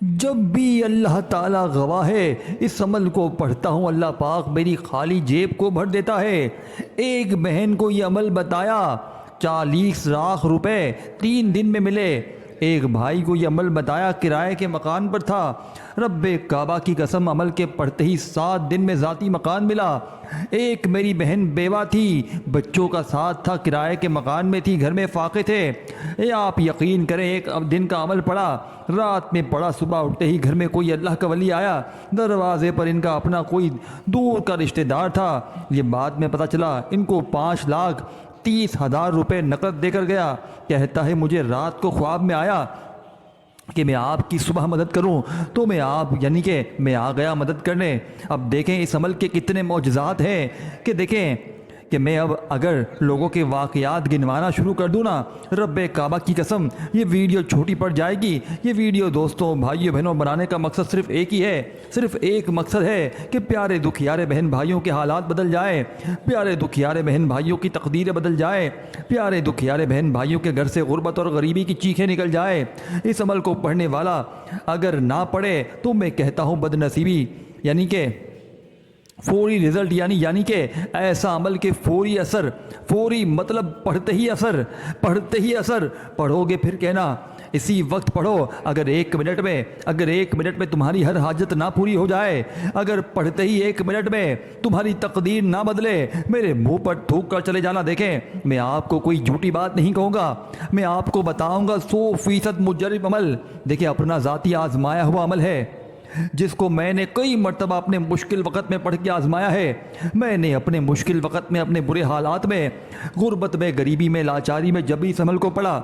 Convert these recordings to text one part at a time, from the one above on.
جب بھی اللہ تعالیٰ گواہ ہے اس عمل کو پڑھتا ہوں، اللہ پاک میری خالی جیب کو بھر دیتا ہے۔ ایک بہن کو یہ عمل بتایا، 40 لاکھ روپے 3 دن میں ملے۔ ایک بھائی کو یہ عمل بتایا، کرائے کے مکان پر تھا، رب کعبہ کی قسم عمل کے پڑھتے ہی 7 دن میں ذاتی مکان ملا۔ ایک میری بہن بیوہ تھی، بچوں کا ساتھ تھا، کرائے کے مکان میں تھی، گھر میں فاقے تھے۔ آپ یقین کریں، ایک دن کا عمل پڑا، رات میں پڑا، صبح اٹھتے ہی گھر میں کوئی اللہ کا ولی آیا، دروازے پر ان کا اپنا کوئی دور کا رشتہ دار تھا۔ یہ بعد میں پتہ چلا ان کو 5,30,000 روپے نقد دے کر گیا۔ کہتا ہے مجھے رات کو خواب میں آیا کہ میں آپ کی صبح مدد کروں، تو میں آ گیا مدد کرنے۔ اب دیکھیں اس عمل کے کتنے معجزات ہیں کہ دیکھیں کہ میں اب اگر لوگوں کے واقعات گنوانا شروع کر دوں نا، رب کعبہ کی قسم یہ ویڈیو چھوٹی پڑ جائے گی۔ یہ ویڈیو دوستوں، بھائیوں، بہنوں بنانے کا مقصد صرف ایک ہی ہے، صرف ایک مقصد ہے کہ پیارے دکھیارے بہن بھائیوں کے حالات بدل جائیں، پیارے دکھیارے بہن بھائیوں کی تقدیریں بدل جائیں، پیارے دکھیارے بہن بھائیوں کے گھر سے غربت اور غریبی کی چیخیں نکل جائیں۔ اس عمل کو پڑھنے والا اگر نہ پڑھے تو میں کہتا ہوں بد نصیبی، یعنی کہ فوری رزلٹ، یعنی کہ ایسا عمل کے فوری اثر، فوری مطلب پڑھتے ہی اثر پڑھو گے پھر کہنا اسی وقت پڑھو۔ اگر ایک منٹ میں تمہاری ہر حاجت نہ پوری ہو جائے، اگر پڑھتے ہی 1 منٹ میں تمہاری تقدیر نہ بدلے، میرے منہ پر تھوک کر چلے جانا۔ دیکھیں میں آپ کو کوئی جھوٹی بات نہیں کہوں گا، میں آپ کو بتاؤں گا 100% مجرب عمل۔ دیکھیں اپنا ذاتی آزمایا ہوا عمل ہے، جس کو میں نے کئی مرتبہ اپنے مشکل وقت میں پڑھ کے آزمایا ہے۔ میں نے اپنے مشکل وقت میں، اپنے برے حالات میں، غربت میں، غریبی میں، لاچاری میں جب اس عمل کو پڑھا،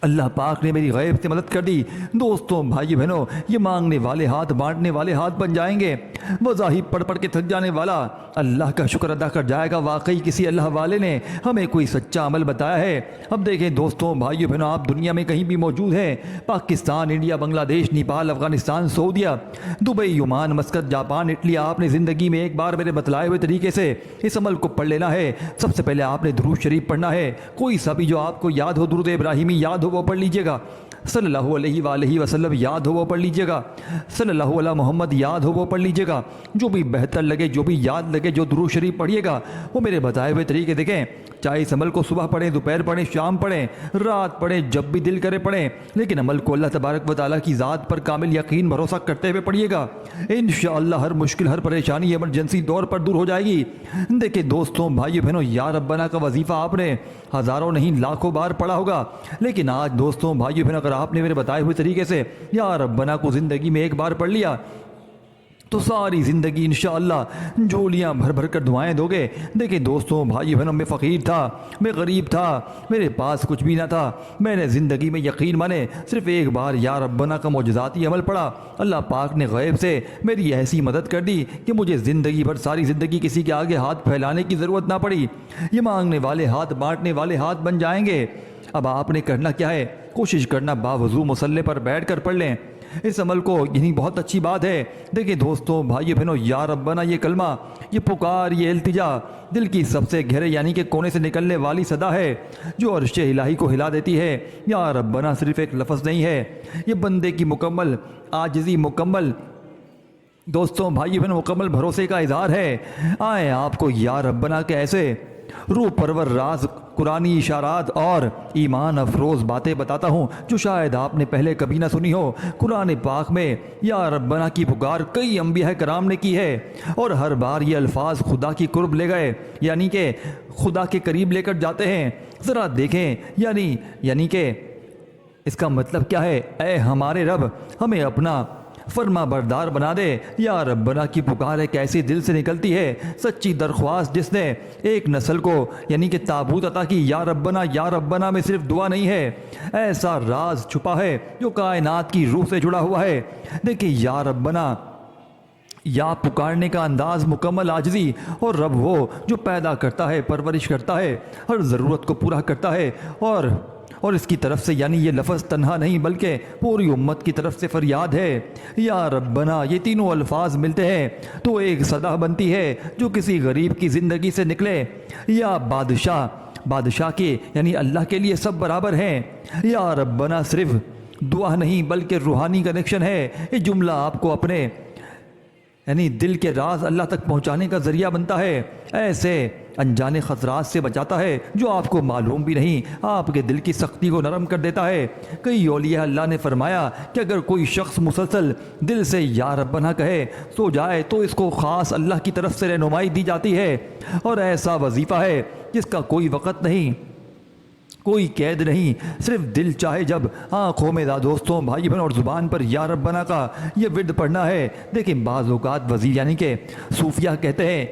اللہ پاک نے میری غیب سے مدد کر دی۔ دوستوں، بھائی بہنوں، یہ مانگنے والے ہاتھ بانٹنے والے ہاتھ بن جائیں گے۔ وظائف پڑھ کے تھک جانے والا اللہ کا شکر ادا کر جائے گا، واقعی کسی اللہ والے نے ہمیں کوئی سچا عمل بتایا ہے۔ اب دیکھیں دوستوں، بھائی بہنوں، آپ دنیا میں کہیں بھی موجود ہیں، پاکستان، انڈیا، بنگلہ دیش، نیپال، افغانستان، سعودیہ، Dubai, Oman, Muscat, Japan, Italy, آپ نے زندگی میں ایک بار میرے بتلائے ہوئے طریقے سے اس عمل کو پڑھ لینا ہے۔ سب سے پہلے آپ نے درود شریف پڑھنا ہے، کوئی سا بھی جو آپ کو یاد ہو، درود ابراہیمی یاد ہو وہ پڑھ لیجئے گا، صلی اللہ علیہ وآلہ وسلم یاد ہو وہ پڑھ لیجئے گا، صلی اللہ علیہ محمد یاد ہو وہ پڑھ لیجئے گا، جو بھی بہتر لگے، جو بھی یاد لگے، جو درود شریف پڑھیے گا وہ میرے بتائے ہوئے طریقے دیکھیں۔ چاہے اس عمل کو صبح پڑھیں، دوپہر پڑھیں، شام پڑھیں، رات پڑھیں، جب بھی دل کرے پڑھیں، لیکن عمل کو اللہ تبارک و تعالیٰ کی ذات پر کامل یقین بھروسہ کرتے ہوئے پڑھیے گا۔ انشاءاللہ ہر مشکل، ہر پریشانی ایمرجنسی دور پر دور ہو جائے گی۔ دیکھیں دوستوں، بھائیو بہنوں، یا ربنا کا وظیفہ آپ نے ہزاروں نہیں لاکھوں بار پڑھا ہوگا، لیکن آج دوستوں، بھائیو بہنوں، اگر آپ نے میرے بتائے ہوئے طریقے سے یا ربنا کو زندگی میں ایک بار پڑھ لیا تو ساری زندگی انشاءاللہ جھولیاں بھر بھر کر دعائیں دو گے۔ دیکھیں دوستوں، بھائی بہنوں، میں فقیر تھا، میں غریب تھا، میرے پاس کچھ بھی نہ تھا، میں نے زندگی میں یقین مانے صرف ایک بار یا ربنا کا معجزاتی عمل پڑھا، اللہ پاک نے غیب سے میری ایسی مدد کر دی کہ مجھے زندگی بھر، ساری زندگی کسی کے آگے ہاتھ پھیلانے کی ضرورت نہ پڑی۔ یہ مانگنے والے ہاتھ بانٹنے والے ہاتھ بن جائیں گے۔ اب آپ نے کرنا کیا ہے، کوشش کرنا باوضو مصلی پر بیٹھ کر پڑھ لیں اس عمل کو، یہی بہت اچھی بات ہے۔ دیکھیں دوستوں، بھائی بہنوں، یا ربنا یہ کلمہ، یہ پکار، یہ التجا دل کی سب سے گہرے یعنی کہ کونے سے نکلنے والی صدا ہے جو عرش الہی کو ہلا دیتی ہے۔ یا ربنا صرف ایک لفظ نہیں ہے، یہ بندے کی مکمل عاجزی، مکمل دوستوں، بھائی بہنوں، مکمل بھروسے کا اظہار ہے۔ آئیں آپ کو یا ربنا کے ایسے روح پرور راز، قرآنی اشارات اور ایمان افروز باتیں بتاتا ہوں جو شاید آپ نے پہلے کبھی نہ سنی ہو۔ قرآن پاک میں یا ربنا کی پکار کئی انبیاء کرام نے کی ہے، اور ہر بار یہ الفاظ خدا کی قرب لے گئے، یعنی کہ خدا کے قریب لے کر جاتے ہیں۔ ذرا دیکھیں، یعنی کہ اس کا مطلب کیا ہے، اے ہمارے رب ہمیں اپنا فرما بردار بنا دے۔ یا ربنا کی پکار ایک ایسی دل سے نکلتی ہے، سچی درخواست جس نے ایک نسل کو یعنی کہ تابوت عطا کی۔ یا ربنا میں صرف دعا نہیں ہے، ایسا راز چھپا ہے جو کائنات کی روح سے جڑا ہوا ہے۔ دیکھیں یا ربنا، یا پکارنے کا انداز مکمل عاجزی، اور رب وہ جو پیدا کرتا ہے، پرورش کرتا ہے، ہر ضرورت کو پورا کرتا ہے، اور اس کی طرف سے یعنی یہ لفظ تنہا نہیں بلکہ پوری امت کی طرف سے فریاد ہے۔ یا ربنا یہ تینوں الفاظ ملتے ہیں تو ایک صدا بنتی ہے جو کسی غریب کی زندگی سے نکلے۔ یا بادشاہ کے یعنی اللہ کے لیے سب برابر ہیں۔ یا ربنا صرف دعا نہیں بلکہ روحانی کنیکشن ہے۔ یہ جملہ آپ کو اپنے یعنی دل کے راز اللہ تک پہنچانے کا ذریعہ بنتا ہے، ایسے انجانے خطرات سے بچاتا ہے جو آپ کو معلوم بھی نہیں، آپ کے دل کی سختی کو نرم کر دیتا ہے۔ کئی اولیاء اللہ نے فرمایا کہ اگر کوئی شخص مسلسل دل سے یا ربنا کہے سو جائے تو اس کو خاص اللہ کی طرف سے رہنمائی دی جاتی ہے، اور ایسا وظیفہ ہے جس کا کوئی وقت نہیں، کوئی قید نہیں، صرف دل چاہے جب آنکھوں میں دوستوں بھائی بہن اور زبان پر یا ربنا کا یہ ورد پڑھنا ہے۔ دیکھیں بعض اوقات وزیر یعنی کہ صوفیہ کہتے ہیں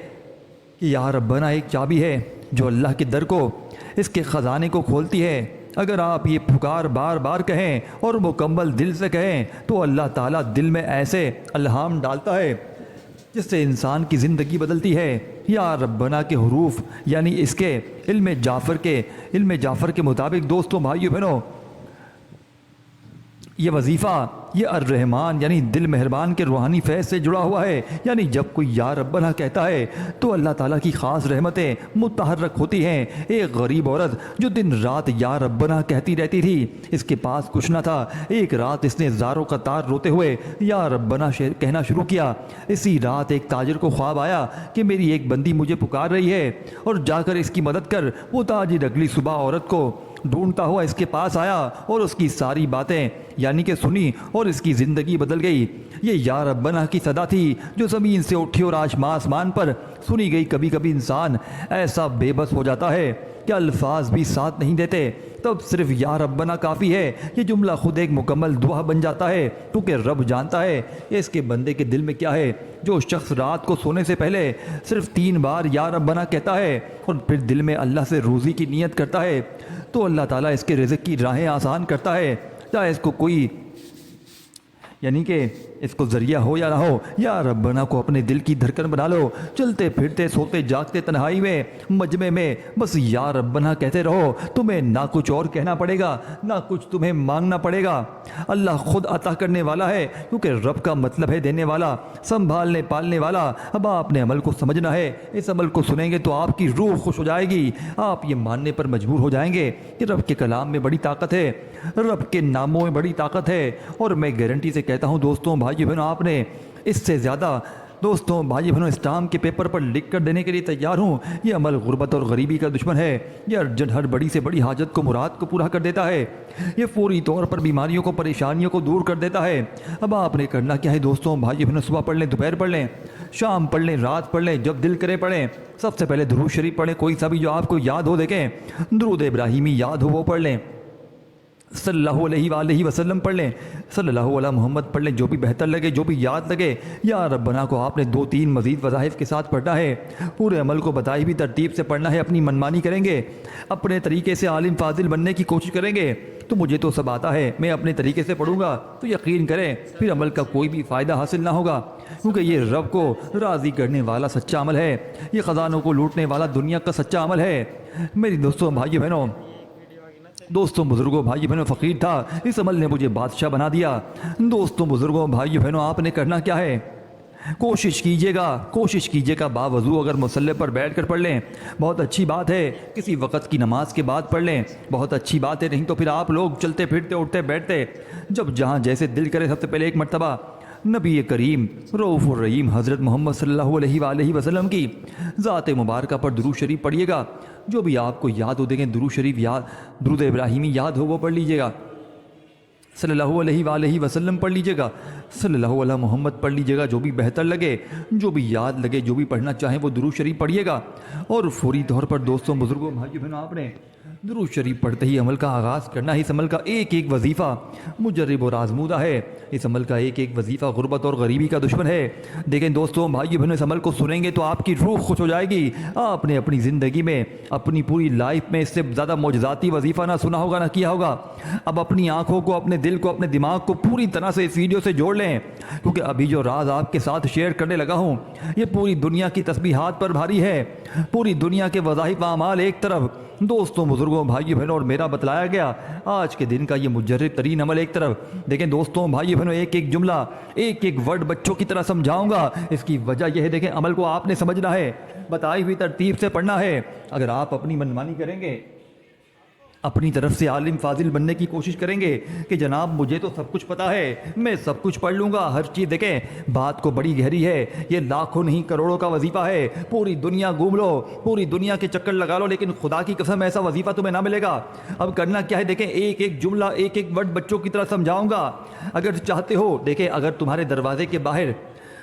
کہ یا ربنا ایک چابی ہے جو اللہ کے در کو، اس کے خزانے کو کھولتی ہے۔ اگر آپ یہ پکار بار بار کہیں اور مکمل دل سے کہیں تو اللہ تعالیٰ دل میں ایسے الہام ڈالتا ہے جس سے انسان کی زندگی بدلتی ہے۔ یا ربنا کے حروف یعنی اس کے علم جعفر کے مطابق دوستوں بھائیو بہنوں، یہ وظیفہ یہ الرحمن یعنی دل مہربان کے روحانی فیض سے جڑا ہوا ہے، یعنی جب کوئی یا ربنا کہتا ہے تو اللہ تعالیٰ کی خاص رحمتیں متحرک ہوتی ہیں۔ ایک غریب عورت جو دن رات یا ربنا کہتی رہتی تھی، اس کے پاس کچھ نہ تھا، ایک رات اس نے زاروں قطار روتے ہوئے یا ربنا کہنا شروع کیا۔ اسی رات ایک تاجر کو خواب آیا کہ میری ایک بندی مجھے پکار رہی ہے اور جا کر اس کی مدد کر۔ وہ تاجر اگلی صبح عورت کو ڈھونڈتا ہوا اس کے پاس آیا اور اس کی ساری باتیں یعنی کہ سنی اور اس کی زندگی بدل گئی۔ یہ یا ربنا کی صدا تھی جو زمین سے اٹھی اور آسمان پر سنی گئی۔ کبھی کبھی انسان ایسا بے بس ہو جاتا ہے کہ الفاظ بھی ساتھ نہیں دیتے، تب صرف یا ربنا کافی ہے۔ یہ جملہ خود ایک مکمل دعا بن جاتا ہے، کیونکہ رب جانتا ہے اس کے بندے کے دل میں کیا ہے۔ جو شخص رات کو سونے سے پہلے صرف 3 بار یا ربنا کہتا ہے اور پھر دل میں اللہ سے روزی کی نیت کرتا ہے تو اللہ تعالیٰ اس کے رزق کی راہیں آسان کرتا ہے، چاہے اس کو کوئی یعنی کہ اس کو ذریعہ ہو یا نہ ہو۔ یا ربنا کو اپنے دل کی دھڑکن بنا لو، چلتے پھرتے سوتے جاگتے تنہائی میں مجمع میں بس یا ربنا کہتے رہو۔ تمہیں نہ کچھ اور کہنا پڑے گا، نہ کچھ تمہیں مانگنا پڑے گا۔ اللہ خود عطا کرنے والا ہے، کیونکہ رب کا مطلب ہے دینے والا، سنبھالنے پالنے والا۔ اب آپ نے عمل کو سمجھنا ہے، اس عمل کو سنیں گے تو آپ کی روح خوش ہو جائے گی، آپ یہ ماننے پر مجبور ہو جائیں گے کہ رب کے کلام میں بڑی طاقت ہے، رب کے ناموں میں بڑی طاقت ہے۔ اور میں گارنٹی سے کہتا ہوں دوستوں بھائی بہنوں، آپ نے اس سے زیادہ دوستوں بھائی بہنوں اسٹامپ کے پیپر پر لکھ کر دینے کے لیے تیار ہوں۔ یہ عمل غربت اور غریبی کا دشمن ہے، یہ ارجنٹ ہر بڑی سے بڑی حاجت کو مراد کو پورا کر دیتا ہے، یہ فوری طور پر بیماریوں کو پریشانیوں کو دور کر دیتا ہے۔ اب آپ نے کرنا کیا ہے دوستوں بھائی بہنوں، صبح پڑھ لیں، دوپہر پڑھ لیں، شام پڑھ لیں، رات پڑھ لیں، جب دل کرے پڑھیں۔ سب سے پہلے درود شریف پڑھیں، کوئی سا بھی جو آپ کو یاد ہو، دیکھیں درود ابراہیمی یاد ہو وہ پڑھ لیں، صلی اللہ علیہ وآلہ وسلم پڑھ لیں، صلی اللہ علیہ محمد پڑھ لیں، جو بھی بہتر لگے، جو بھی یاد لگے۔ یا ربنا کو آپ نے 2-3 مزید وظائف کے ساتھ پڑھنا ہے، پورے عمل کو بتائی بھی ترتیب سے پڑھنا ہے۔ اپنی منمانی کریں گے، اپنے طریقے سے عالم فاضل بننے کی کوشش کریں گے تو مجھے تو سب آتا ہے، میں اپنے طریقے سے پڑھوں گا تو یقین کریں پھر عمل کا کوئی بھی فائدہ حاصل نہ ہوگا، کیونکہ یہ رب کو راضی کرنے والا سچا عمل ہے، یہ خزانوں کو لوٹنے والا دنیا کا سچا عمل ہے۔ میری دوستوں بھائی بہنوں، دوستوں بزرگوں بھائی بہنوں، فقیر تھا، اس عمل نے مجھے بادشاہ بنا دیا۔ دوستوں بزرگوں بھائی بہنوں، آپ نے کرنا کیا ہے، کوشش کیجیے گا باوضو اگر مصلی پر بیٹھ کر پڑھ لیں، بہت اچھی بات ہے، کسی وقت کی نماز کے بعد پڑھ لیں، بہت اچھی بات ہے، نہیں تو پھر آپ لوگ چلتے پھرتے اٹھتے بیٹھتے جب جہاں جیسے دل کرے، سب سے پہلے ایک مرتبہ نبی کریم رؤوف الرحیم حضرت محمد صلی اللہ علیہ وآلہ وسلم کی ذات مبارکہ پر درود شریف پڑھیے گا، جو بھی آپ کو یاد ہو، دیکھیں درود شریف یاد، درود ابراہیمی یاد ہو وہ پڑھ لیجئے گا، صلی اللہ علیہ وآلہ وسلم پڑھ لیجئے گا، صلی اللہ علیہ محمد پڑھ لیجئے گا، جو بھی بہتر لگے، جو بھی یاد لگے، جو بھی پڑھنا چاہیں وہ درود شریف پڑھیے گا۔ اور فوری طور پر دوستوں بزرگوں بھائیو بہنوں، آپ نے درود شریف پڑھتے ہی عمل کا آغاز کرنا ہے۔ اس عمل کا ایک ایک وظیفہ مجرب اور آزمودہ ہے، اس عمل کا ایک ایک وظیفہ غربت اور غریبی کا دشمن ہے۔ دیکھیں دوستوں بھائیو بہنوں، اس عمل کو سنیں گے تو آپ کی روح خوش ہو جائے گی۔ آپ نے اپنی زندگی میں، اپنی پوری لائف میں اس سے زیادہ معجزاتی وظیفہ نہ سنا ہوگا، نہ کیا ہوگا۔ اب اپنی آنکھوں کو، اپنے دل کو، اپنے دماغ کو پوری طرح سے اس ویڈیو سے جوڑ لیں، کیونکہ ابھی جو راز آپ کے ساتھ شیئر کرنے لگا ہوں یہ پوری دنیا کی تسبیحات پر بھاری ہے، پوری دنیا کے وظائف و اعمال ایک طرف، دوستوں بزرگوں بھائیو بہنوں اور میرا بتلایا گیا آج کے دن کا یہ مجرب ترین عمل ایک طرف۔ دیکھیں دوستوں بھائیو بہنوں، ایک ایک جملہ، ایک ایک ورڈ بچوں کی طرح سمجھاؤں گا۔ اس کی وجہ یہ ہے، دیکھیں عمل کو آپ نے سمجھنا ہے، بتائی ہوئی ترتیب سے پڑھنا ہے۔ اگر آپ اپنی منمانی کریں گے اپنی طرف سے عالم فاضل بننے کی کوشش کریں گے کہ جناب مجھے تو سب کچھ پتہ ہے، میں سب کچھ پڑھ لوں گا ہر چیز۔ دیکھیں بات کو بڑی گہری ہے، یہ لاکھوں نہیں کروڑوں کا وظیفہ ہے، پوری دنیا گھوم لو، پوری دنیا کے چکر لگا لو، لیکن خدا کی قسم ایسا وظیفہ تمہیں نہ ملے گا۔ اب کرنا کیا ہے، دیکھیں ایک ایک جملہ ایک ایک ورڈ بچوں کی طرح سمجھاؤں گا۔ اگر چاہتے ہو، دیکھیں اگر تمہارے دروازے کے باہر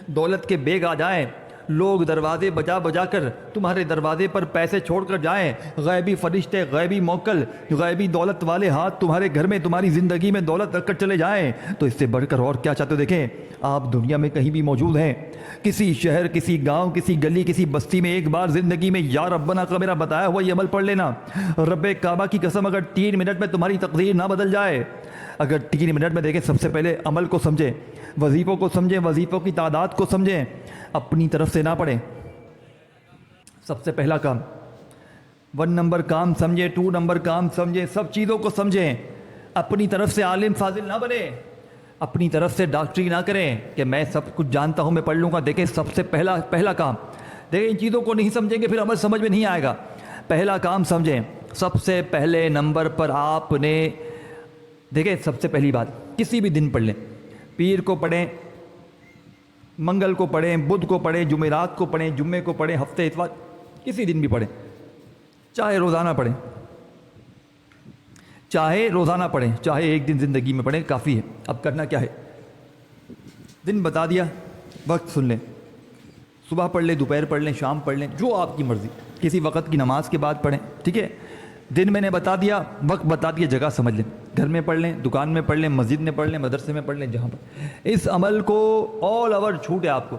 دولت کے بیگ آ جائیں، لوگ دروازے بجا بجا کر تمہارے دروازے پر پیسے چھوڑ کر جائیں، غیبی فرشتے، غیبی موکل، غیبی دولت والے ہاتھ تمہارے گھر میں، تمہاری زندگی میں دولت رکھ کر چلے جائیں، تو اس سے بڑھ کر اور کیا چاہتے ہو؟ دیکھیں آپ دنیا میں کہیں بھی موجود ہیں، کسی شہر، کسی گاؤں، کسی گلی، کسی بستی میں ایک بار زندگی میں یا ربنا کا میرا بتایا ہوا یہ عمل پڑھ لینا۔ رب کعبہ کی قسم اگر 3 منٹ میں تمہاری تقدیر نہ بدل جائے، اگر 3 منٹ میں، دیکھیں سب سے پہلے عمل کو سمجھیں، وظیفوں کو سمجھیں، وظیفوں کی تعداد کو سمجھیں، اپنی طرف سے نہ پڑھیں۔ سب سے پہلا کام 1 نمبر کام سمجھیں، 2 نمبر کام سمجھیں، سب چیزوں کو سمجھیں۔ اپنی طرف سے عالم فاضل نہ بنیں، اپنی طرف سے ڈاکٹری نہ کریں کہ میں سب کچھ جانتا ہوں، میں پڑھ لوں گا۔ دیکھیں سب سے پہلا کام، دیکھیں ان چیزوں کو نہیں سمجھیں گے پھر عمل سمجھ میں نہیں آئے گا۔ پہلا کام سمجھیں، سب سے پہلے نمبر پر آپ نے، دیکھیں سب سے پہلی بات، کسی بھی دن پڑھ لیں، پیر کو پڑھیں، منگل کو پڑھیں، بدھ کو پڑھیں، جمعرات کو پڑھیں، جمعے کو پڑھیں، ہفتے اتوار، کسی دن بھی پڑھیں، چاہے روزانہ پڑھیں، چاہے روزانہ پڑھیں، چاہے ایک دن زندگی میں پڑھیں، کافی ہے۔ اب کرنا کیا ہے، دن بتا دیا، وقت سن لیں، صبح پڑھ لیں، دوپہر پڑھ لیں، شام پڑھ لیں، جو آپ کی مرضی، کسی وقت کی نماز کے بعد پڑھیں، ٹھیک ہے۔ دن میں نے بتا دیا، وقت بتا دیا، جگہ سمجھ لیں، گھر میں پڑھ لیں، دکان میں پڑھ لیں، مسجد میں پڑھ لیں، مدرسے میں پڑھ لیں، جہاں پر اس عمل کو آل اوور چھوٹ ہے آپ کو،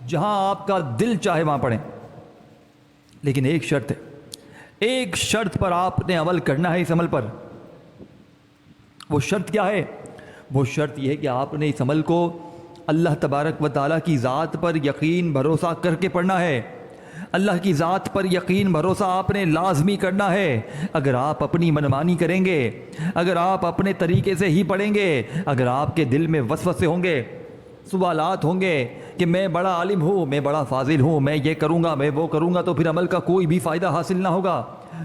جہاں آپ کا دل چاہے وہاں پڑھیں، لیکن ایک شرط ہے، ایک شرط پر آپ نے عمل کرنا ہے اس عمل پر۔ وہ شرط کیا ہے؟ وہ شرط یہ ہے کہ آپ نے اس عمل کو اللہ تبارک و تعالیٰ کی ذات پر یقین بھروسہ کر کے پڑھنا ہے۔ اللہ کی ذات پر یقین بھروسہ آپ نے لازمی کرنا ہے۔ اگر آپ اپنی منمانی کریں گے، اگر آپ اپنے طریقے سے ہی پڑھیں گے، اگر آپ کے دل میں وسوسے ہوں گے، سوالات ہوں گے کہ میں بڑا عالم ہوں، میں بڑا فاضل ہوں، میں یہ کروں گا، میں وہ کروں گا، تو پھر عمل کا کوئی بھی فائدہ حاصل نہ ہوگا،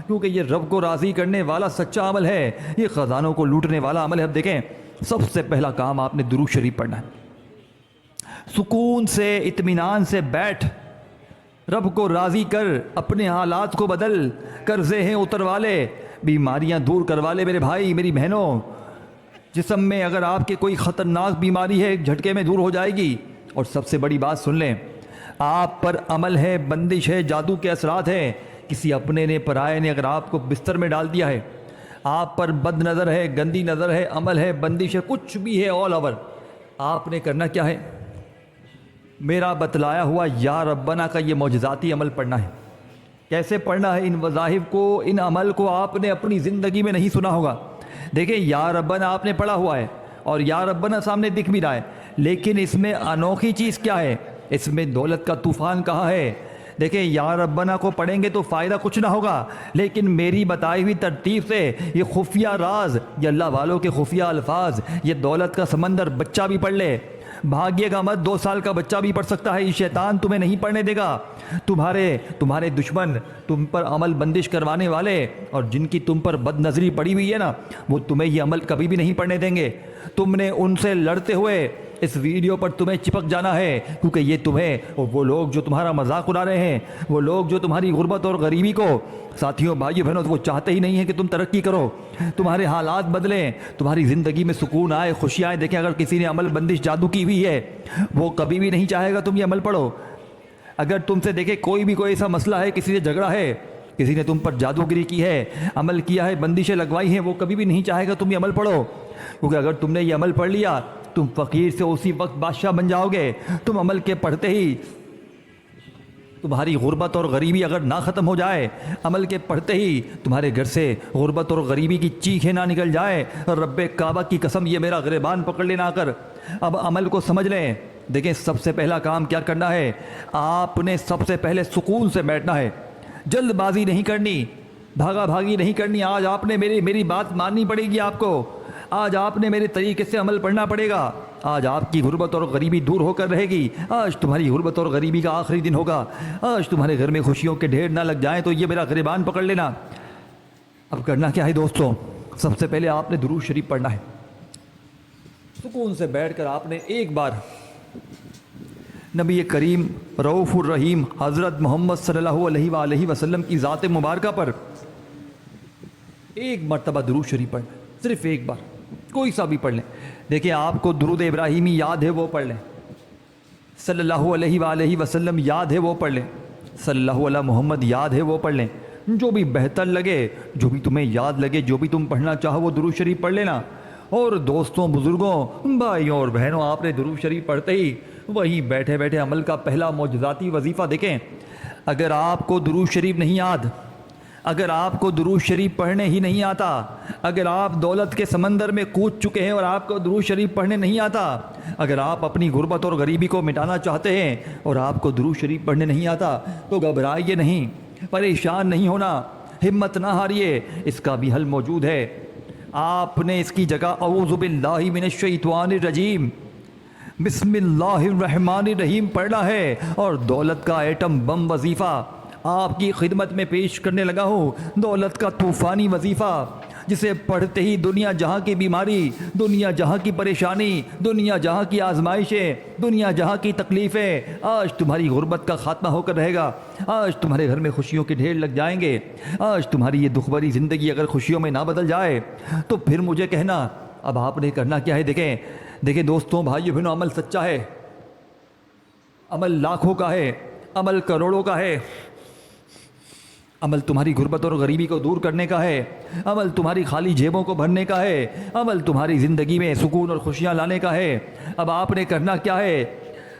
کیونکہ یہ رب کو راضی کرنے والا سچا عمل ہے، یہ خزانوں کو لوٹنے والا عمل ہے۔ اب دیکھیں سب سے پہلا کام آپ نے درود شریف پڑھنا ہے، سکون سے، اطمینان سے بیٹھ، رب کو راضی کر، اپنے حالات کو بدل، قرضے ہیں اتروا لے، بیماریاں دور کروا لے میرے بھائی میری بہنوں۔ جسم میں اگر آپ کے کوئی خطرناک بیماری ہے، ایک جھٹکے میں دور ہو جائے گی۔ اور سب سے بڑی بات سن لیں، آپ پر عمل ہے، بندش ہے، جادو کے اثرات ہیں، کسی اپنے نے، پرائے نے اگر آپ کو بستر میں ڈال دیا ہے، آپ پر بد نظر ہے، گندی نظر ہے، عمل ہے، بندش ہے، کچھ بھی ہے آل اوور، آپ نے کرنا کیا ہے؟ میرا بتلایا ہوا یا ربنا کا یہ معجزاتی عمل پڑھنا ہے۔ کیسے پڑھنا ہے؟ ان وظائف کو، ان عمل کو آپ نے اپنی زندگی میں نہیں سنا ہوگا۔ دیکھیں یا ربنا آپ نے پڑھا ہوا ہے اور یا ربنا سامنے دکھ بھی رہا ہے، لیکن اس میں انوکھی چیز کیا ہے؟ اس میں دولت کا طوفان کہاں ہے؟ دیکھیں یا ربنا کو پڑھیں گے تو فائدہ کچھ نہ ہوگا، لیکن میری بتائی ہوئی ترتیب سے یہ خفیہ راز، یہ اللہ والوں کے خفیہ الفاظ، یہ دولت کا سمندر بچہ بھی پڑھ لے، بھاگیے گا مت، 2 سال کا بچہ بھی پڑھ سکتا ہے، یہ شیطان تمہیں نہیں پڑھنے دے گا۔ تمہارے دشمن، تم پر عمل بندش کروانے والے اور جن کی تم پر بد نظری پڑی ہوئی ہے نا، وہ تمہیں یہ عمل کبھی بھی نہیں پڑھنے دیں گے۔ تم نے ان سے لڑتے ہوئے اس ویڈیو پر تمہیں چپک جانا ہے، کیونکہ یہ تمہیں، اور وہ لوگ جو تمہارا مذاق اڑا رہے ہیں، وہ لوگ جو تمہاری غربت اور غریبی کو، ساتھیوں بھائیوں بہنوں، وہ چاہتے ہی نہیں ہیں کہ تم ترقی کرو، تمہارے حالات بدلیں، تمہاری زندگی میں سکون آئے، خوشی آئے۔ دیکھیں اگر کسی نے عمل بندش جادو کی ہوئی ہے، وہ کبھی بھی نہیں چاہے گا تم یہ عمل پڑھو۔ اگر تم سے دیکھیں کوئی ایسا مسئلہ ہے، کسی سے جھگڑا ہے، کسی نے تم پر جادوگری کی ہے، عمل کیا ہے، بندشیں لگوائی ہیں، وہ کبھی بھی نہیں چاہے گا تم یہ عمل پڑھو، کیونکہ اگر تم نے یہ عمل پڑھ لیا، تم فقیر سے اسی وقت بادشاہ بن جاؤ گے۔ تم عمل کے پڑھتے ہی، تمہاری غربت اور غریبی اگر نہ ختم ہو جائے، عمل کے پڑھتے ہی تمہارے گھر سے غربت اور غریبی کی چیخیں نہ نکل جائے، رب کعبہ کی قسم یہ میرا گریبان پکڑ لینا کر۔ اب عمل کو سمجھ لیں۔ دیکھیں سب سے پہلا کام کیا کرنا ہے؟ آپ نے سب سے پہلے سکون سے بیٹھنا ہے، جلد بازی نہیں کرنی، بھاگا بھاگی نہیں کرنی۔ آج آپ نے میری بات ماننی پڑے گی آپ کو، آج آپ نے میرے طریقے سے عمل پڑھنا پڑے گا، آج آپ کی غربت اور غریبی دور ہو کر رہے گی، آج تمہاری غربت اور غریبی کا آخری دن ہوگا، آج تمہارے گھر میں خوشیوں کے ڈھیر نہ لگ جائیں تو یہ میرا گریبان پکڑ لینا۔ اب کرنا کیا ہے دوستوں؟ سب سے پہلے آپ نے درود شریف پڑھنا ہے. سکون سے بیٹھ کر آپ نے ایک بار نبی کریم رؤوف الرحیم حضرت محمد صلی اللہ علیہ وآلہ وسلم کی ذات مبارکہ پر ایک مرتبہ درود شریف پڑھ لیں. صرف ایک بار کوئی سا بھی پڑھ لیں. دیکھیں آپ کو درود ابراہیمی یاد ہے وہ پڑھ لیں, صلی اللہ علیہ وآلہ وسلم یاد ہے وہ پڑھ لیں, صلی اللہ علیہ محمد یاد ہے وہ پڑھ لیں. جو بھی بہتر لگے, جو بھی تمہیں یاد لگے, جو بھی تم پڑھنا چاہو وہ درود شریف پڑھ لینا. اور دوستوں, بزرگوں, بھائیوں اور بہنوں, آپ نے درود شریف پڑھتے ہی وہیں بیٹھے بیٹھے عمل کا پہلا معجزاتی وظیفہ دیکھیں. اگر آپ کو درود شریف نہیں یاد, اگر آپ کو درود شریف پڑھنے ہی نہیں آتا, اگر آپ دولت کے سمندر میں کود چکے ہیں اور آپ کو درود شریف پڑھنے نہیں آتا, اگر آپ اپنی غربت اور غریبی کو مٹانا چاہتے ہیں اور آپ کو درود شریف پڑھنے نہیں آتا, تو گھبرائیے نہیں, پریشان نہیں ہونا, ہمت نہ ہاریے, اس کا بھی حل موجود ہے. آپ نے اس کی جگہ اعوذ باللہ من الشیطان الرجیم بسم اللہ الرحمن الرحیم پڑھنا ہے. اور دولت کا ایٹم بم وظیفہ آپ کی خدمت میں پیش کرنے لگا ہوں. دولت کا طوفانی وظیفہ جسے پڑھتے ہی دنیا جہاں کی بیماری, دنیا جہاں کی پریشانی, دنیا جہاں کی آزمائشیں, دنیا جہاں کی تکلیفیں, آج تمہاری غربت کا خاتمہ ہو کر رہے گا. آج تمہارے گھر میں خوشیوں کے ڈھیر لگ جائیں گے. آج تمہاری یہ دکھ بھری زندگی اگر خوشیوں میں نہ بدل جائے تو پھر مجھے کہنا. اب آپ نے کرنا کیا ہے؟ دیکھیں دوستوں, بھائیو بہنوں, عمل سچا ہے, عمل لاکھوں کا ہے, عمل کروڑوں کا ہے. عمل تمہاری غربت اور غریبی کو دور کرنے کا ہے, عمل تمہاری خالی جیبوں کو بھرنے کا ہے, عمل تمہاری زندگی میں سکون اور خوشیاں لانے کا ہے. اب آپ نے کرنا کیا ہے؟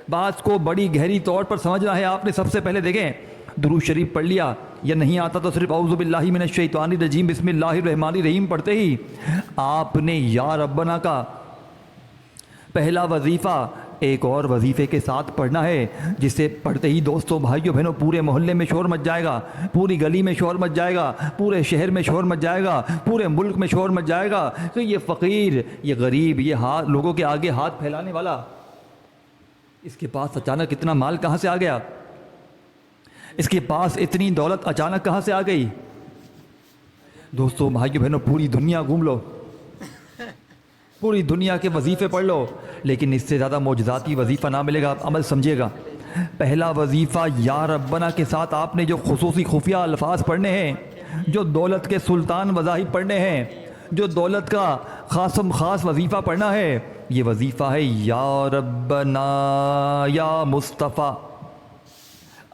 بات کو بڑی گہری طور پر سمجھنا ہے. آپ نے سب سے پہلے دیکھیں درود شریف پڑھ لیا, یا نہیں آتا تو صرف اعوذ باللہ من الشیطان الرجیم بسم اللہ الرحمن الرحیم پڑھتے ہی آپ نے یا ربنا کا پہلا وظیفہ ایک اور وظیفے کے ساتھ پڑھنا ہے, جسے پڑھتے ہی دوستوں, بھائیوں بہنوں, پورے محلے میں شور مچ جائے گا, پوری گلی میں شور مچ جائے گا, پورے شہر میں شور مچ جائے گا, پورے ملک میں شور مچ جائے گا کہ یہ فقیر, یہ غریب, یہ لوگوں کے آگے ہاتھ پھیلانے والا, اس کے پاس اچانک اتنا مال کہاں سے آ گیا, اس کے پاس اتنی دولت اچانک کہاں سے آ گئی. دوستوں, بھائیوں بہنوں, پوری دنیا گھوم لو, پوری دنیا کے وظیفے پڑھ لو, لیکن اس سے زیادہ معجزاتی وظیفہ نہ ملے گا. آپ عمل سمجھے گا. پہلا وظیفہ یا ربنا کے ساتھ آپ نے جو خصوصی خفیہ الفاظ پڑھنے ہیں, جو دولت کے سلطان وظائف پڑھنے ہیں, جو دولت کا خاص وظیفہ پڑھنا ہے, یہ وظیفہ ہے یا ربنا یا مصطفیٰ.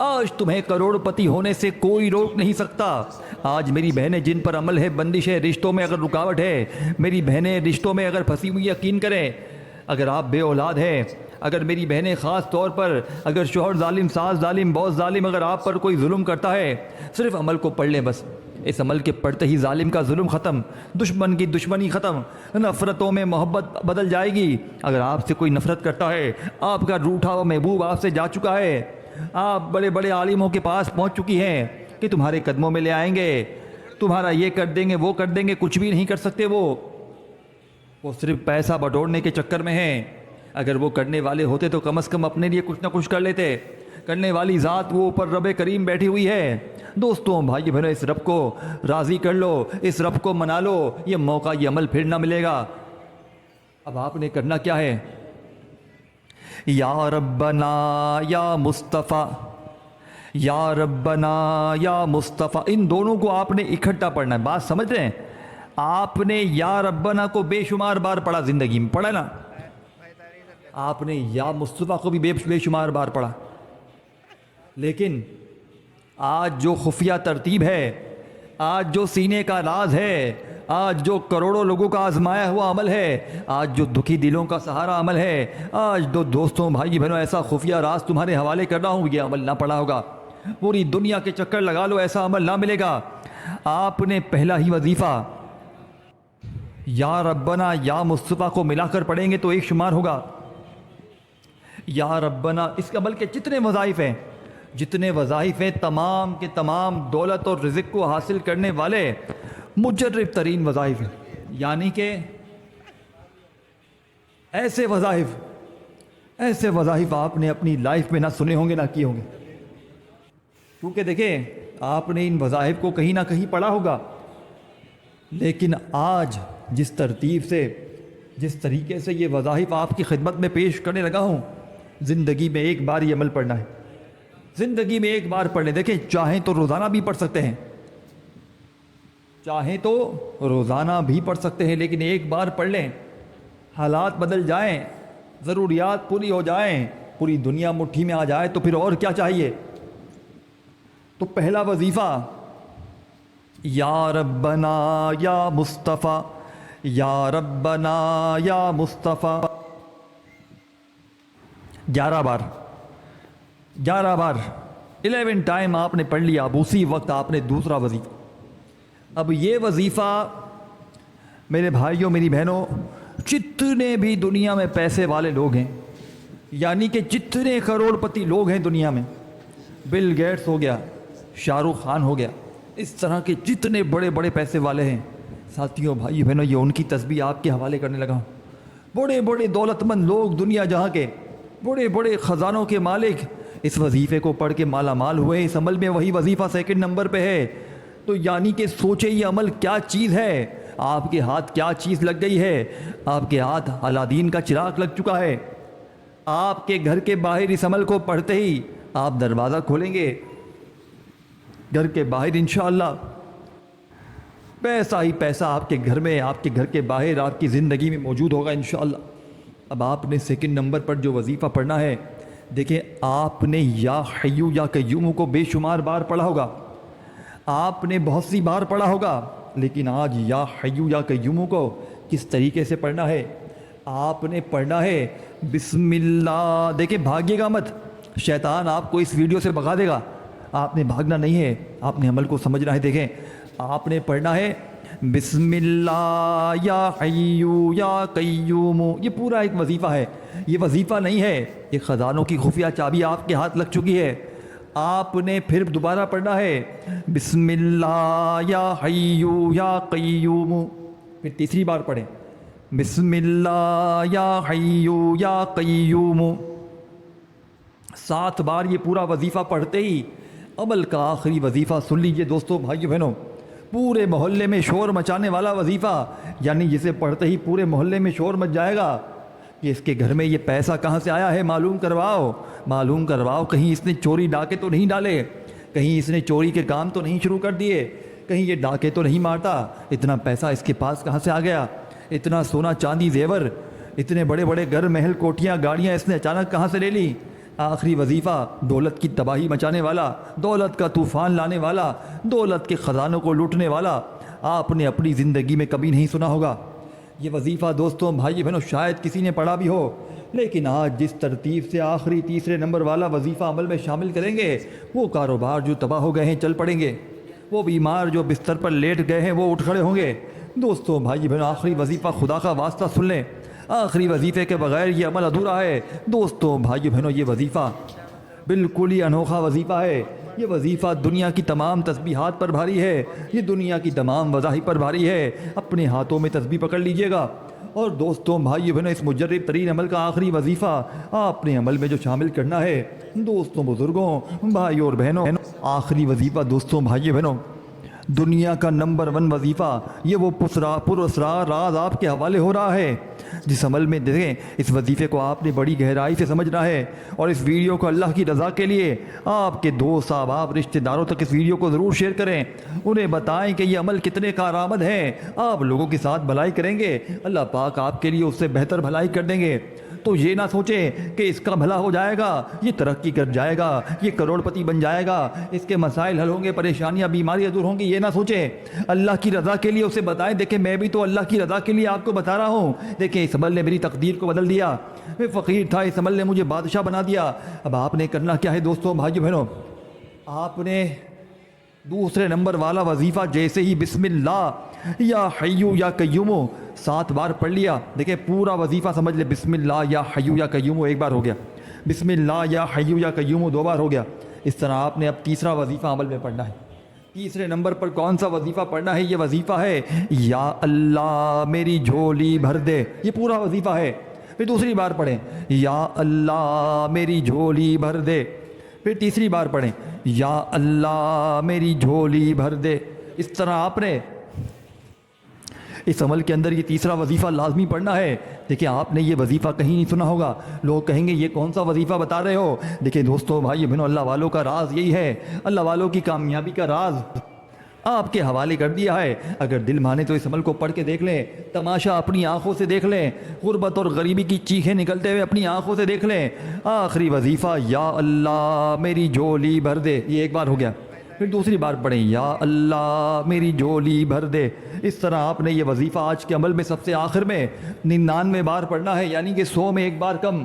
آج تمہیں کروڑ پتی ہونے سے کوئی روک نہیں سکتا. آج میری بہنیں جن پر عمل ہے, بندش ہے, رشتوں میں اگر رکاوٹ ہے, میری بہنیں رشتوں میں اگر پھنسی ہوئی, یقین کریں, اگر آپ بے اولاد ہیں, اگر میری بہنیں خاص طور پر اگر شوہر ظالم, ساس ظالم, باس ظالم, اگر آپ پر کوئی ظلم کرتا ہے, صرف عمل کو پڑھ لیں بس. اس عمل کے پڑھتے ہی ظالم کا ظلم ختم, دشمن کی دشمنی ختم, نفرتوں میں محبت بدل جائے گی. اگر آپ سے کوئی نفرت کرتا ہے, آپ کا روٹھا ہوا محبوب آپ سے جا چکا ہے, آپ بڑے بڑے عالموں کے پاس پہنچ چکی ہیں کہ تمہارے قدموں میں لے آئیں گے, تمہارا یہ کر دیں گے, وہ کر دیں گے, کچھ بھی نہیں کر سکتے. وہ صرف پیسہ بٹورنے کے چکر میں ہیں. اگر وہ کرنے والے ہوتے تو کم از کم اپنے لیے کچھ نہ کچھ کر لیتے. کرنے والی ذات وہ اوپر رب کریم بیٹھی ہوئی ہے. دوستوں, بھائی بہنوں, اس رب کو راضی کر لو, اس رب کو منا لو. یہ موقع, یہ عمل پھر نہ ملے گا. اب آپ نے کرنا کیا ہے؟ یا ربنا یا مصطفیٰ, یا ربنا یا مصطفیٰ, ان دونوں کو آپ نے اکٹھا پڑھنا ہے. بات سمجھ رہے ہیں؟ آپ نے یا ربنا کو بے شمار بار پڑھا, زندگی میں پڑھا نا. آپ نے یا مصطفیٰ کو بھی بے شمار بار پڑھا, لیکن آج جو خفیہ ترتیب ہے, آج جو سینے کا راز ہے, آج جو کروڑوں لوگوں کا آزمایا ہوا عمل ہے, آج جو دکھی دلوں کا سہارا عمل ہے, آج دو دوستوں, بھائی بہنوں, ایسا خفیہ راز تمہارے حوالے کر رہا ہوں, یہ عمل نہ پڑھا ہوگا. پوری دنیا کے چکر لگا لو, ایسا عمل نہ ملے گا. آپ نے پہلا ہی وظیفہ یا ربنا یا مصطفیٰ کو ملا کر پڑھیں گے تو ایک شمار ہوگا. یا ربنا, اس کے عمل کے جتنے وظائف ہیں, جتنے وظائف ہیں, تمام کے تمام دولت اور رزق کو حاصل کرنے والے مجرب ترین وظائف ہیں. یعنی کہ ایسے وظائف آپ نے اپنی لائف میں نہ سنے ہوں گے, نہ کیے ہوں گے. کیونکہ دیکھیں, آپ نے ان وظائف کو کہیں نہ کہیں پڑھا ہوگا. لیکن آج جس ترتیب سے جس طریقے سے یہ وظائف آپ کی خدمت میں پیش کرنے لگا ہوں، زندگی میں ایک بار یہ عمل پڑھنا ہے، زندگی میں ایک بار پڑھ لیں۔ دیکھیں، چاہیں تو روزانہ بھی پڑھ سکتے ہیں، چاہیں تو روزانہ بھی پڑھ سکتے ہیں، لیکن ایک بار پڑھ لیں، حالات بدل جائیں، ضروریات پوری ہو جائیں، پوری دنیا مٹھی میں آ جائے تو پھر اور کیا چاہیے۔ تو پہلا وظیفہ، یا ربنا یا مصطفیٰ، یا ربنا یا مصطفیٰ، 11 بار 11 ٹائم آپ نے پڑھ لیا۔ اب اسی وقت آپ نے دوسرا وظیفہ، اب یہ وظیفہ میرے بھائیوں میری بہنوں، جتنے بھی دنیا میں پیسے والے لوگ ہیں، یعنی کہ جتنے کروڑ پتی لوگ ہیں دنیا میں، بل گیٹس ہو گیا، شاہ رخ خان ہو گیا، اس طرح کے جتنے بڑے بڑے پیسے والے ہیں، ساتھیوں بھائی بہنوں، یہ ان کی تسبیح آپ کے حوالے کرنے لگا ہوں۔ بڑے بڑے دولت مند لوگ دنیا جہاں کے، بڑے بڑے خزانوں کے مالک اس وظیفے کو پڑھ کے مالا مال ہوئے۔ اس عمل میں وہی وظیفہ سیکنڈ نمبر پہ ہے۔ تو یعنی کہ سوچے یہ عمل کیا چیز ہے، آپ کے ہاتھ کیا چیز لگ گئی ہے۔ آپ کے ہاتھ الادین کا چراغ لگ چکا ہے۔ آپ کے گھر کے باہر اس عمل کو پڑھتے ہی آپ دروازہ کھولیں گے، گھر کے باہر انشاءاللہ پیسہ ہی پیسہ آپ کے گھر میں، آپ کے گھر کے باہر، آپ کی زندگی میں موجود ہوگا انشاءاللہ۔ اب آپ نے سیکنڈ نمبر پر جو وظیفہ پڑھنا ہے، دیکھیں آپ نے یا حیو یا قیوم کو بے شمار بار پڑھا ہوگا، آپ نے بہت سی بار پڑھا ہوگا، لیکن آج یا حیو یا قیوم کو کس طریقے سے پڑھنا ہے؟ آپ نے پڑھنا ہے بسم اللہ۔ دیکھیں بھاگیے گا مت، شیطان آپ کو اس ویڈیو سے بھگا دے گا، آپ نے بھاگنا نہیں ہے، آپ نے عمل کو سمجھنا ہے۔ دیکھیں آپ نے پڑھنا ہے بسم اللہ یا حیو یا قیوم۔ یہ پورا ایک وظیفہ ہے، یہ وظیفہ نہیں ہے، یہ خزانوں کی خفیہ چابی آپ کے ہاتھ لگ چکی ہے۔ آپ نے پھر دوبارہ پڑھنا ہے بسم اللہ یا حیو یا قیوم، پھر تیسری بار پڑھیں بسم اللہ یا حیو یا قیوم۔ 7 بار یہ پورا وظیفہ پڑھتے ہی عمل کا آخری وظیفہ سن لیجئے دوستوں بھائیو بہنوں، پورے محلے میں شور مچانے والا وظیفہ، یعنی جسے پڑھتے ہی پورے محلے میں شور مچ جائے گا کہ اس کے گھر میں یہ پیسہ کہاں سے آیا ہے، معلوم کرواؤ، کہیں اس نے چوری ڈاکے تو نہیں ڈالے، کہیں اس نے چوری کے کام تو نہیں شروع کر دیے، کہیں یہ ڈاکے تو نہیں مارتا، اتنا پیسہ اس کے پاس کہاں سے آ گیا، اتنا سونا چاندی زیور، اتنے بڑے بڑے گھر محل کوٹیاں گاڑیاں اس نے اچانک کہاں سے لے لی۔ آخری وظیفہ دولت کی تباہی مچانے والا، دولت کا طوفان لانے والا، دولت کے خزانوں کو لوٹنے والا آپ نے اپنی زندگی میں کبھی نہیں سنا ہوگا۔ یہ وظیفہ دوستوں بھائی بہنوں شاید کسی نے پڑھا بھی ہو، لیکن آج جس ترتیب سے آخری تیسرے نمبر والا وظیفہ عمل میں شامل کریں گے، وہ کاروبار جو تباہ ہو گئے ہیں چل پڑیں گے، وہ بیمار جو بستر پر لیٹ گئے ہیں وہ اٹھ کھڑے ہوں گے۔ دوستوں بھائی بہنوں آخری وظیفہ خدا کا واسطہ سن لیں، آخری وظیفے کے بغیر یہ عمل ادھورا ہے۔ دوستوں بھائی بہنوں یہ وظیفہ بالکل ہی انوکھا وظیفہ ہے۔ یہ وظیفہ دنیا کی تمام تسبیحات پر بھاری ہے، یہ دنیا کی تمام وظائف پر بھاری ہے۔ اپنے ہاتھوں میں تسبیح پکڑ لیجئے گا، اور دوستوں بھائی بہنوں اس مجرب ترین عمل کا آخری وظیفہ آپ نے عمل میں جو شامل کرنا ہے، دوستوں بزرگوں بھائیوں اور بہنوں، آخری وظیفہ دوستوں بھائی بہنوں دنیا کا نمبر 1 وظیفہ، یہ وہ پراسرار راز آپ کے حوالے ہو رہا ہے جس عمل میں دیکھیں اس وظیفے کو آپ نے بڑی گہرائی سے سمجھنا ہے، اور اس ویڈیو کو اللہ کی رضا کے لیے آپ کے دوست احباب رشتہ داروں تک اس ویڈیو کو ضرور شیئر کریں، انہیں بتائیں کہ یہ عمل کتنے کارآمد ہے۔ آپ لوگوں کے ساتھ بھلائی کریں گے، اللہ پاک آپ کے لیے اس سے بہتر بھلائی کر دیں گے۔ تو یہ نہ سوچیں کہ اس کا بھلا ہو جائے گا، یہ ترقی کر جائے گا، یہ کروڑ پتی بن جائے گا، اس کے مسائل حل ہوں گے، پریشانیاں بیماریاں دور ہوں گی، یہ نہ سوچیں۔ اللہ کی رضا کے لیے اسے بتائیں، دیکھیں میں بھی تو اللہ کی رضا کے لیے آپ کو بتا رہا ہوں، دیکھیں اس عمل نے میری تقدیر کو بدل دیا، میں فقیر تھا، اس عمل نے مجھے بادشاہ بنا دیا۔ اب آپ نے کرنا کیا ہے دوستوں بھائیو بہنوں، آپ نے دوسرے نمبر والا وظیفہ جیسے ہی بسم اللہ یا حیو یا قیوم 7 بار پڑھ لیا، دیکھیں پورا وظیفہ سمجھ لے، بسم اللہ یا حیو یا قیوم 1 بار ہو گیا، بسم اللہ یا حیو یا قیوم 2 بار ہو گیا۔ اس طرح آپ نے اب تیسرا وظیفہ عمل میں پڑھنا ہے۔ تیسرے نمبر پر کون سا وظیفہ پڑھنا ہے؟ یہ وظیفہ ہے یا اللہ میری جھولی بھر دے، یہ پورا وظیفہ ہے۔ پھر دوسری بار پڑھیں یا اللہ میری جھولی بھر دے، پھر تیسری بار پڑھیں یا اللہ میری جھولی بھر دے۔ اس طرح آپ نے اس عمل کے اندر یہ تیسرا وظیفہ لازمی پڑھنا ہے۔ دیکھیں آپ نے یہ وظیفہ کہیں نہیں سنا ہوگا، لوگ کہیں گے یہ کون سا وظیفہ بتا رہے ہو؟ دیکھیں دوستو بھائی بہنوں، اللہ والوں کا راز یہی ہے، اللہ والوں کی کامیابی کا راز آپ کے حوالے کر دیا ہے۔ اگر دل مانے تو اس عمل کو پڑھ کے دیکھ لیں، تماشا اپنی آنکھوں سے دیکھ لیں، غربت اور غریبی کی چیخیں نکلتے ہوئے اپنی آنکھوں سے دیکھ لیں۔ آخری وظیفہ یا اللہ میری جھولی بھر دے، یہ ایک بار ہو گیا، پھر دوسری بار پڑھیں یا اللہ میری جھولی بھر دے۔ اس طرح آپ نے یہ وظیفہ آج کے عمل میں سب سے آخر میں 99 بار پڑھنا ہے، یعنی کہ 100 میں ایک بار کم،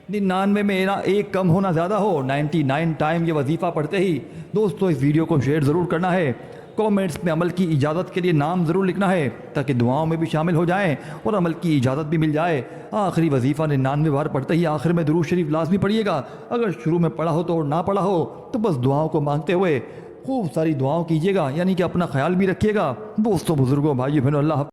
99 میں ایک کم ہونا زیادہ ہو، 99 ٹائم یہ وظیفہ پڑھتے ہی دوستو اس ویڈیو کو شیئر ضرور کرنا ہے، کومنٹس میں عمل کی اجازت کے لیے نام ضرور لکھنا ہے تاکہ دعاؤں میں بھی شامل ہو جائیں اور عمل کی اجازت بھی مل جائے۔ آخری وظیفہ 99 بار پڑھتے ہی آخر میں درود شریف لازمی پڑھیے گا، اگر شروع میں پڑھا ہو تو اور نہ پڑھا ہو تو بس دعاؤں کو مانگتے ہوئے خوب ساری دعاؤں کیجیے گا، یعنی کہ اپنا خیال بھی رکھیے گا۔ دوستو بزرگوں بھائیو بہنوں، اللہ